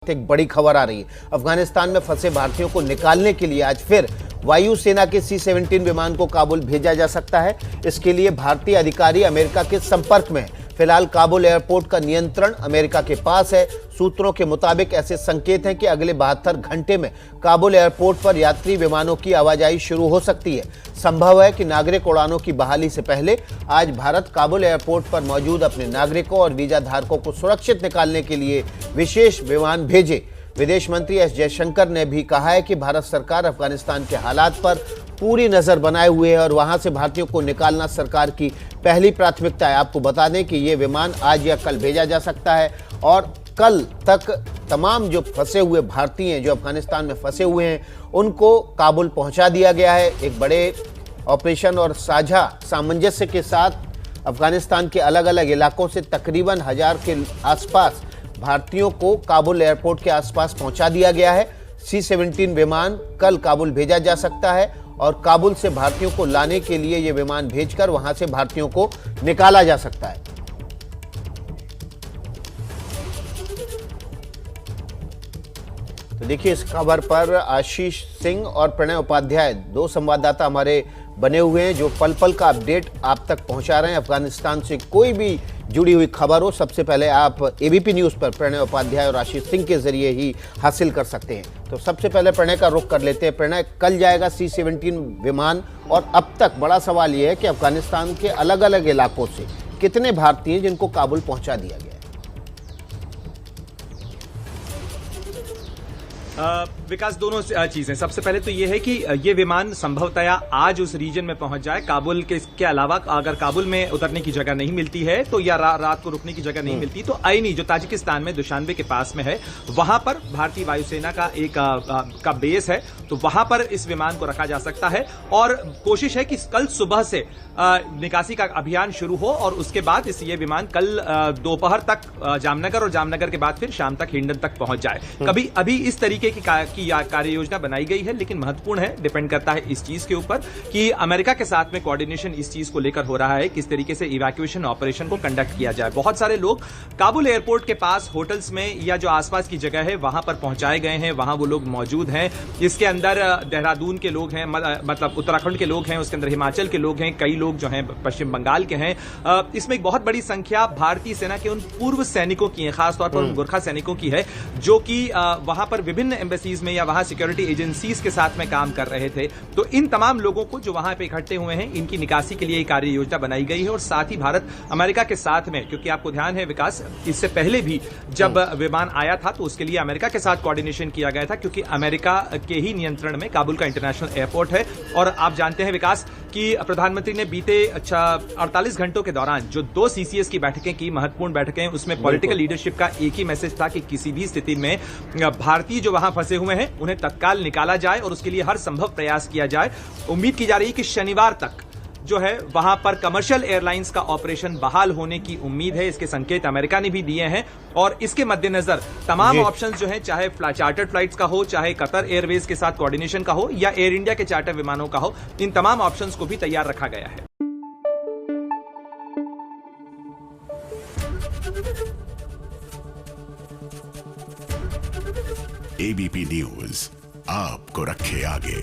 एक बड़ी खबर आ रही है। अफगानिस्तान में फंसे भारतीयों को निकालने के लिए आज फिर वायुसेना के C-17 विमान को काबुल भेजा जा सकता है। इसके लिए भारतीय अधिकारी अमेरिका के संपर्क में हैं। फिलहाल काबुल एयरपोर्ट का नियंत्रण अमेरिका के पास है। सूत्रों के मुताबिक ऐसे संकेत हैं कि अगले 72 घंटे में काबुल एयरपोर्ट पर यात्री विमानों की आवाजाही शुरू हो सकती है। संभव है कि नागरिक उड़ानों की बहाली से पहले आज भारत काबुल एयरपोर्ट पर मौजूद अपने नागरिकों और वीजा धारकों को सुरक्षित निकालने के लिए विशेष विमान भेजे। विदेश मंत्री एस जयशंकर ने भी कहा है कि भारत सरकार अफगानिस्तान के हालात पर पूरी नजर बनाए हुए है और वहां से भारतीयों को निकालना सरकार की पहली प्राथमिकता है। आपको बता दें कि ये विमान आज या कल भेजा जा सकता है और कल तक तमाम जो फंसे हुए भारतीय हैं, जो अफगानिस्तान में फंसे हुए हैं, उनको काबुल पहुंचा दिया गया है। एक बड़े ऑपरेशन और साझा सामंजस्य के साथ अफगानिस्तान के अलग अलग इलाकों से तकरीबन 1000 के आसपास भारतीयों को काबुल एयरपोर्ट के आसपास पहुंचा दिया गया है। C-17 विमान कल काबुल भेजा जा सकता है और काबुल से भारतीयों को लाने के लिए ये विमान भेजकर वहां से भारतीयों को निकाला जा सकता है। तो देखिए, इस खबर पर आशीष सिंह और प्रणय उपाध्याय दो संवाददाता हमारे बने हुए हैं जो पल पल का अपडेट आप तक पहुंचा रहे हैं। अफगानिस्तान से कोई भी जुड़ी हुई खबर हो, सबसे पहले आप ABP न्यूज़ पर प्रणय उपाध्याय और आशीष सिंह के जरिए ही हासिल कर सकते हैं। तो सबसे पहले प्रणय का रुख कर लेते हैं। प्रणय, कल जाएगा C-17 विमान और अब तक बड़ा सवाल यह है कि अफगानिस्तान के अलग अलग इलाकों से कितने भारतीय हैं जिनको काबुल पहुंचा दिया गया है? विकास, दोनों चीजें। सबसे पहले तो ये है कि ये विमान संभवतया आज उस रीजन में पहुंच जाए। काबुल के अलावा अगर काबुल में उतरने की जगह नहीं मिलती है तो या रात को रुकने की जगह नहीं मिलती तो आईनी, जो ताजिकिस्तान में दुशानबे के पास में है, वहां पर भारतीय वायुसेना का एक का बेस है, तो वहां पर इस विमान को रखा जा सकता है। और कोशिश है कि कल सुबह से निकासी का अभियान शुरू हो और उसके बाद ये विमान कल दोपहर तक जामनगर और जामनगर के बाद फिर शाम तक हिंडन तक पहुंच जाए। अभी इस तरीके की कार्य योजना बनाई गई है, लेकिन महत्वपूर्ण है, डिपेंड करता है इस चीज के ऊपर कि अमेरिका के साथ में कोऑर्डिनेशन इस चीज को लेकर हो रहा है, किस तरीके से इवैक्यूएशन ऑपरेशन को कंडक्ट किया जाए। बहुत सारे लोग काबुल एयरपोर्ट के पास होटल्स में या जो आसपास की जगह है वहां पर पहुंचाए गए हैं, वहां वो लोग मौजूद हैं। इसके अंदर देहरादून के लोग हैं, मतलब उत्तराखंड के लोग हैं, उसके अंदर हिमाचल के लोग हैं, कई लोग जो हैं पश्चिम बंगाल के हैं। इसमें एक बहुत बड़ी संख्या भारतीय सेना के उन पूर्व सैनिकों की है, खासतौर पर उन गोरखा सैनिकों की है जो कि वहां पर विभिन्न एम्बेसीज में या वहां सिक्योरिटी एजेंसीज के साथ में काम कर रहे थे। तो इन तमाम लोगों को जो वहां पे इकट्ठे हुए हैं, इनकी निकासी के लिए कार्य योजना बनाई गई है। और साथ ही भारत अमेरिका के साथ में, क्योंकि आपको ध्यान है विकास, इससे पहले भी जब विमान आया था तो उसके लिए अमेरिका के साथ कोऑर्डिनेशन किया गया था, क्योंकि अमेरिका के ही नियंत्रण में काबुल का इंटरनेशनल एयरपोर्ट है। और आप जानते हैं विकास कि प्रधानमंत्री ने बीते 48 घंटों के दौरान जो 2 CCS की बैठकें की, महत्वपूर्ण बैठकें, उसमें पॉलिटिकल लीडरशिप का एक ही मैसेज था कि किसी भी स्थिति में भारतीय जो वहां फंसे हुए हैं उन्हें तत्काल निकाला जाए और उसके लिए हर संभव प्रयास किया जाए। उम्मीद की जा रही है कि शनिवार तक जो है वहां पर कमर्शियल एयरलाइंस का ऑपरेशन बहाल होने की उम्मीद है। इसके संकेत अमेरिका ने भी दिए हैं और इसके मद्देनजर तमाम ऑप्शंस जो हैं, चाहे चार्टर्ड फ्लाइट्स का हो, चाहे कतर एयरवेज के साथ कोऑर्डिनेशन का हो या एयर इंडिया के चार्टर विमानों का हो, इन तमाम ऑप्शंस को भी तैयार रखा गया है। ABP न्यूज आपको रखे आगे।